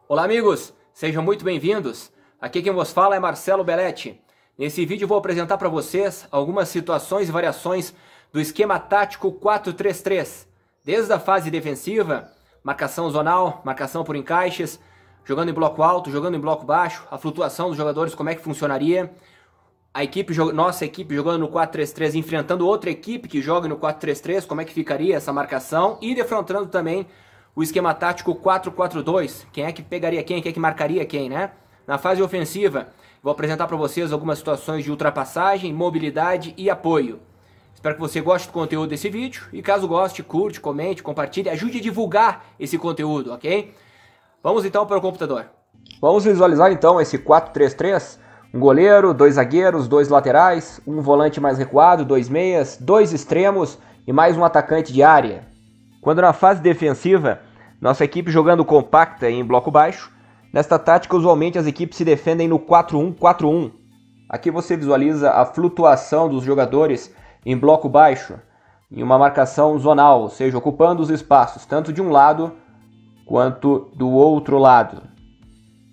Olá amigos, sejam muito bem-vindos. Aqui quem vos fala é Marcelo Belletti. Nesse vídeo eu vou apresentar para vocês algumas situações e variações do esquema tático 4-3-3. Desde a fase defensiva, marcação zonal, marcação por encaixes, jogando em bloco alto, jogando em bloco baixo, a flutuação dos jogadores, como é que funcionaria, nossa equipe jogando no 4-3-3, enfrentando outra equipe que joga no 4-3-3, como é que ficaria essa marcação, e defrontando também o esquema tático 4-4-2, quem é que pegaria quem é que marcaria quem, né? Na fase ofensiva, vou apresentar para vocês algumas situações de ultrapassagem, mobilidade e apoio. Espero que você goste do conteúdo desse vídeo e caso goste, curte, comente, compartilhe, ajude a divulgar esse conteúdo, ok? Vamos então para o computador. Vamos visualizar então esse 4-3-3, um goleiro, dois zagueiros, dois laterais, um volante mais recuado, dois meias, dois extremos e mais um atacante de área. Quando na fase defensiva, nossa equipe jogando compacta em bloco baixo, nesta tática usualmente as equipes se defendem no 4-1-4-1. Aqui você visualiza a flutuação dos jogadores em bloco baixo, em uma marcação zonal, ou seja, ocupando os espaços, tanto de um lado quanto do outro lado.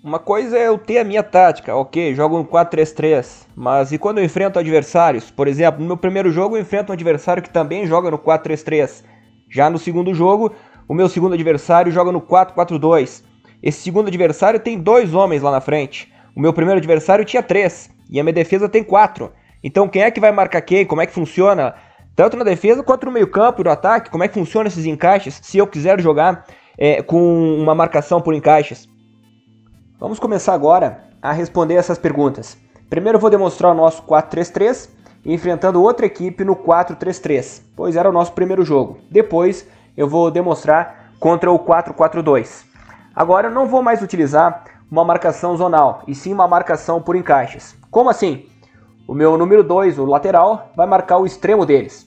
Uma coisa é eu ter a minha tática, ok, jogo no 4-3-3, mas e quando eu enfrento adversários? Por exemplo, no meu primeiro jogo eu enfrento um adversário que também joga no 4-3-3. Já no segundo jogo, o meu segundo adversário joga no 4-4-2. Esse segundo adversário tem dois homens lá na frente. O meu primeiro adversário tinha 3 e a minha defesa tem 4. Então quem é que vai marcar quem? Como é que funciona? Tanto na defesa quanto no meio campo e no ataque. Como é que funciona esses encaixes se eu quiser jogar com uma marcação por encaixes? Vamos começar agora a responder essas perguntas. Primeiro eu vou demonstrar o nosso 4-3-3. Enfrentando outra equipe no 4-3-3, pois era o nosso primeiro jogo. Depois eu vou demonstrar contra o 4-4-2. Agora eu não vou mais utilizar uma marcação zonal, e sim uma marcação por encaixes. Como assim? O meu número 2, o lateral, vai marcar o extremo deles.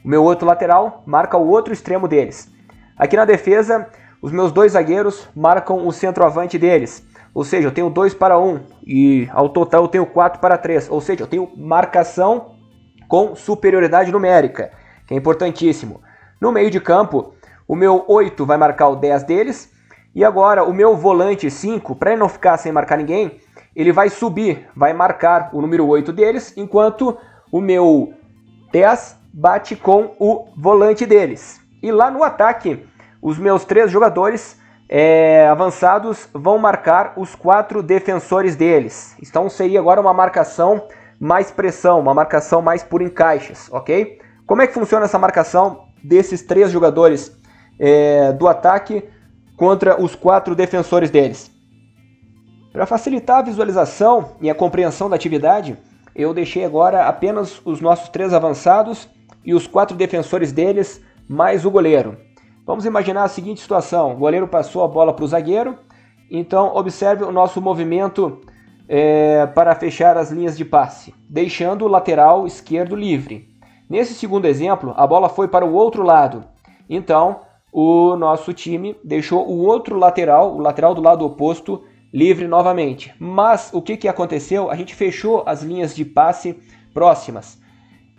O meu outro lateral marca o outro extremo deles. Aqui na defesa, os meus dois zagueiros marcam o centroavante deles. Ou seja, eu tenho 2 para 1 e ao total eu tenho 4 para 3. Ou seja, eu tenho marcação com superioridade numérica, que é importantíssimo. No meio de campo, o meu 8 vai marcar o 10 deles. E agora o meu volante 5, para ele não ficar sem marcar ninguém, ele vai subir, vai marcar o número 8 deles, enquanto o meu 10 bate com o volante deles. E lá no ataque, os meus 3 jogadores avançados vão marcar os 4 defensores deles. Então seria agora uma marcação mais pressão, uma marcação mais por encaixes, ok? Como é que funciona essa marcação desses 3 jogadores do ataque contra os 4 defensores deles? Para facilitar a visualização e a compreensão da atividade, eu deixei agora apenas os nossos 3 avançados e os 4 defensores deles, mais o goleiro. Vamos imaginar a seguinte situação: o goleiro passou a bola para o zagueiro, então observe o nosso movimento para fechar as linhas de passe, deixando o lateral esquerdo livre. Nesse segundo exemplo, a bola foi para o outro lado, então o nosso time deixou o outro lateral, o lateral do lado oposto, livre novamente. Mas o que aconteceu? A gente fechou as linhas de passe próximas.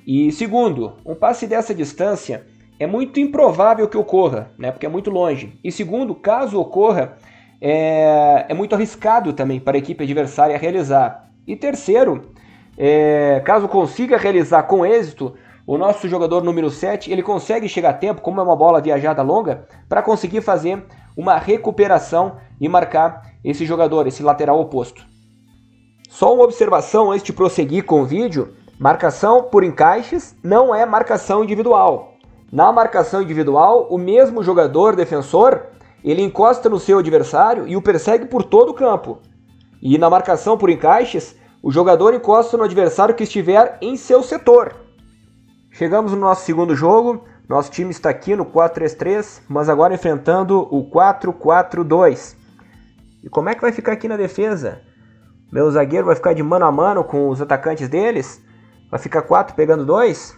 E segundo, um passe dessa distância é muito improvável que ocorra, né? Porque é muito longe. E segundo, caso ocorra, é muito arriscado também para a equipe adversária realizar. E terceiro, caso consiga realizar com êxito, o nosso jogador número 7, ele consegue chegar a tempo, como é uma bola viajada longa, para conseguir fazer uma recuperação e marcar esse jogador, esse lateral oposto. Só uma observação antes de prosseguir com o vídeo: marcação por encaixes não é marcação individual. Na marcação individual, o mesmo jogador defensor, ele encosta no seu adversário e o persegue por todo o campo. E na marcação por encaixes, o jogador encosta no adversário que estiver em seu setor. Chegamos no nosso segundo jogo, nosso time está aqui no 4-3-3, mas agora enfrentando o 4-4-2. E como é que vai ficar aqui na defesa? Meu zagueiro vai ficar de mano a mano com os atacantes deles? Vai ficar 4 pegando 2?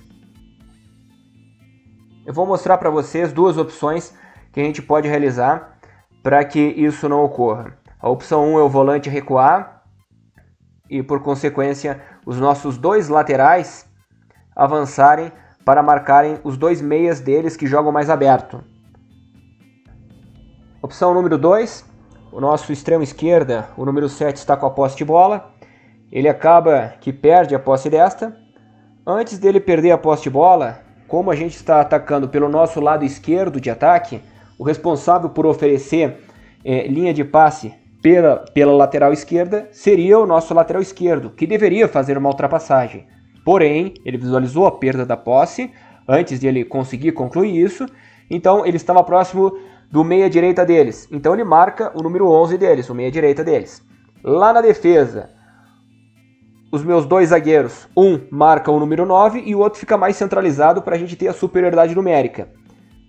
Eu vou mostrar para vocês 2 opções que a gente pode realizar para que isso não ocorra. A opção 1 é o volante recuar e, por consequência, os nossos 2 laterais avançarem para marcarem os 2 meias deles que jogam mais aberto. Opção número 2, o nosso extremo esquerda, o número 7, está com a posse de bola. Ele acaba que perde a posse desta. Antes dele perder a posse de bola, como a gente está atacando pelo nosso lado esquerdo de ataque, o responsável por oferecer linha de passe pela lateral esquerda seria o nosso lateral esquerdo, que deveria fazer uma ultrapassagem. Porém, ele visualizou a perda da posse antes de ele conseguir concluir isso, então ele estava próximo do meia-direita deles. Então ele marca o número 11 deles, o meia-direita deles. Lá na defesa, os meus dois zagueiros, um marca o número 9 e o outro fica mais centralizado para a gente ter a superioridade numérica.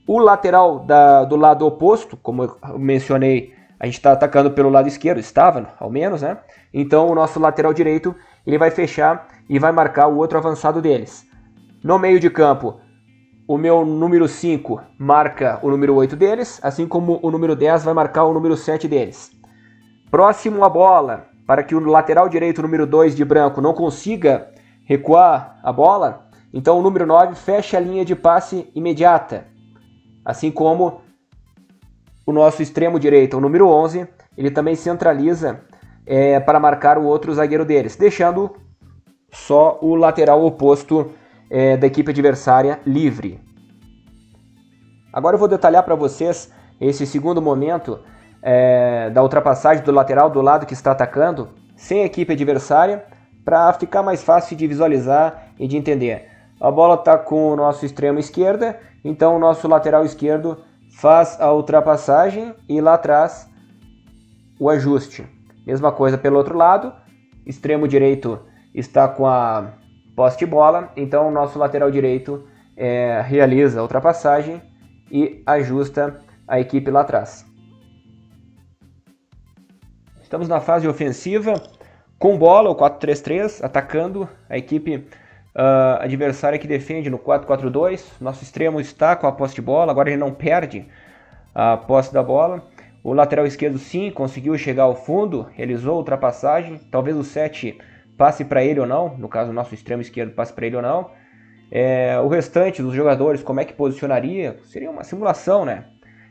O lateral do lado oposto, como eu mencionei, a gente está atacando pelo lado esquerdo, estava ao menos, né? Então o nosso lateral direito ele vai fechar e vai marcar o outro avançado deles. No meio de campo, o meu número 5 marca o número 8 deles, assim como o número 10 vai marcar o número 7 deles. Próximo à bola, para que o lateral direito, o número 2 de branco, não consiga recuar a bola, então o número 9 fecha a linha de passe imediata. Assim como o nosso extremo direito, o número 11, ele também centraliza para marcar o outro zagueiro deles, deixando só o lateral oposto da equipe adversária livre. Agora eu vou detalhar para vocês esse segundo momento da ultrapassagem do lateral do lado que está atacando, sem a equipe adversária, para ficar mais fácil de visualizar e de entender. A bola está com o nosso extremo esquerda, então o nosso lateral esquerdo faz a ultrapassagem e lá atrás o ajuste. Mesma coisa pelo outro lado, extremo direito está com a posse de bola, então o nosso lateral direito realiza a ultrapassagem e ajusta a equipe lá atrás. Estamos na fase ofensiva, com bola, o 4-3-3, atacando a equipe adversária que defende no 4-4-2. Nosso extremo está com a posse de bola, agora ele não perde a posse da bola. O lateral esquerdo sim, conseguiu chegar ao fundo, realizou a ultrapassagem, talvez o 7 passe para ele ou não, no caso o nosso extremo esquerdo passe para ele ou não. O restante dos jogadores, como é que posicionaria? Seria uma simulação, né?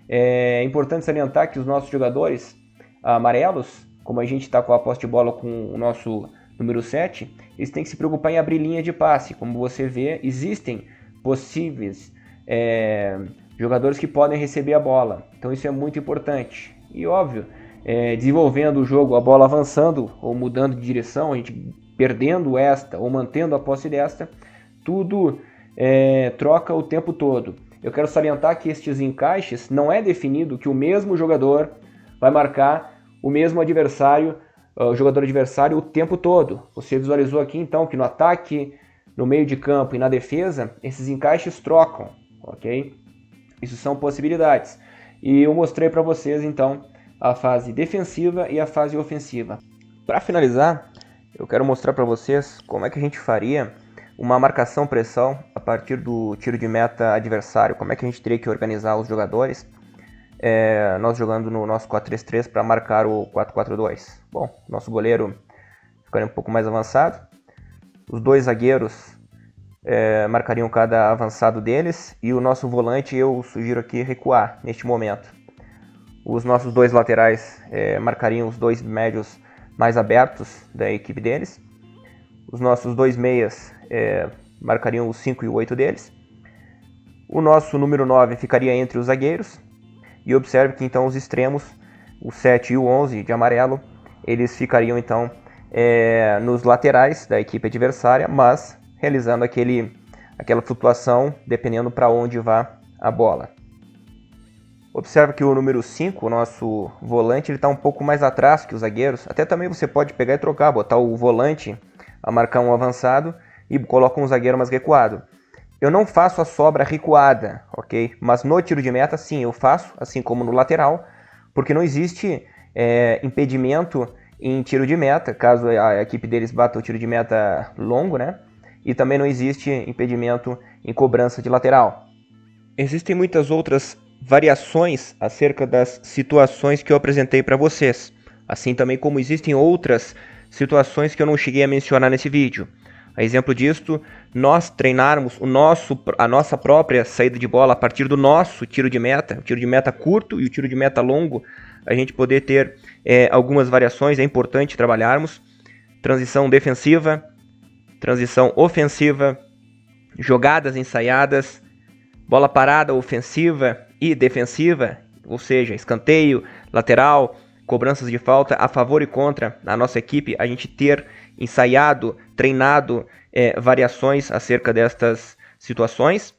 É importante salientar que os nossos jogadores amarelos, como a gente está com a posse de bola com o nosso número 7, eles têm que se preocupar em abrir linha de passe. Como você vê, existem possíveis jogadores que podem receber a bola. Então isso é muito importante. E óbvio, desenvolvendo o jogo, a bola avançando ou mudando de direção, a gente perdendo esta ou mantendo a posse desta, tudo troca o tempo todo. Eu quero salientar que estes encaixes não é definido que o mesmo jogador vai marcar o mesmo adversário, o jogador adversário o tempo todo. Você visualizou aqui então que no ataque, no meio de campo e na defesa, esses encaixes trocam, ok? Isso são possibilidades. E eu mostrei para vocês então a fase defensiva e a fase ofensiva. Para finalizar, eu quero mostrar para vocês como é que a gente faria uma marcação-pressão a partir do tiro de meta adversário. Como é que a gente teria que organizar os jogadores, nós jogando no nosso 4-3-3 para marcar o 4-4-2. Bom, nosso goleiro ficaria um pouco mais avançado. Os dois zagueiros marcariam cada avançado deles e o nosso volante eu sugiro aqui recuar neste momento. Os nossos dois laterais marcariam os dois médios mais abertos da equipe deles. Os nossos dois meias marcariam os 5 e o 8 deles. O nosso número 9 ficaria entre os zagueiros. E observe que então os extremos, o 7 e o 11 de amarelo, eles ficariam então nos laterais da equipe adversária, mas realizando aquela flutuação dependendo para onde vá a bola. Observe que o número 5, o nosso volante, ele está um pouco mais atrás que os zagueiros. Até também você pode pegar e trocar, botar o volante a marcar um avançado e coloca um zagueiro mais recuado. Eu não faço a sobra recuada, ok? Mas no tiro de meta, sim, eu faço, assim como no lateral, porque não existe impedimento em tiro de meta, caso a equipe deles bata o tiro de meta longo, né? E também não existe impedimento em cobrança de lateral. Existem muitas outras variações acerca das situações que eu apresentei para vocês, assim também como existem outras situações que eu não cheguei a mencionar nesse vídeo. A exemplo disto, nós treinarmos a nossa própria saída de bola a partir do nosso tiro de meta, o tiro de meta curto e o tiro de meta longo, a gente poder ter algumas variações, é importante trabalharmos. Transição defensiva, transição ofensiva, jogadas ensaiadas, bola parada ofensiva e defensiva, ou seja, escanteio, lateral, cobranças de falta a favor e contra a nossa equipe, a gente ter ensaiado, treinado variações acerca destas situações.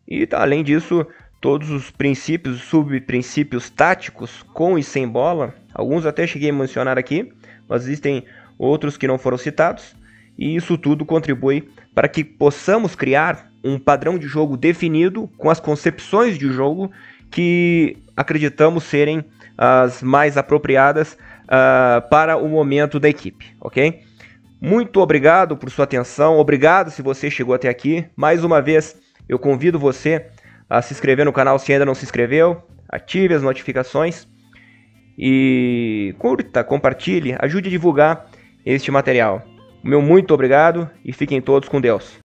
E além disso, todos os princípios, subprincípios táticos com e sem bola, alguns até cheguei a mencionar aqui, mas existem outros que não foram citados, e isso tudo contribui para que possamos criar um padrão de jogo definido com as concepções de jogo que acreditamos serem as mais apropriadas para o momento da equipe, ok? Muito obrigado por sua atenção, obrigado se você chegou até aqui. Mais uma vez, eu convido você a se inscrever no canal se ainda não se inscreveu, ative as notificações e curta, compartilhe, ajude a divulgar este material. Meu muito obrigado e fiquem todos com Deus.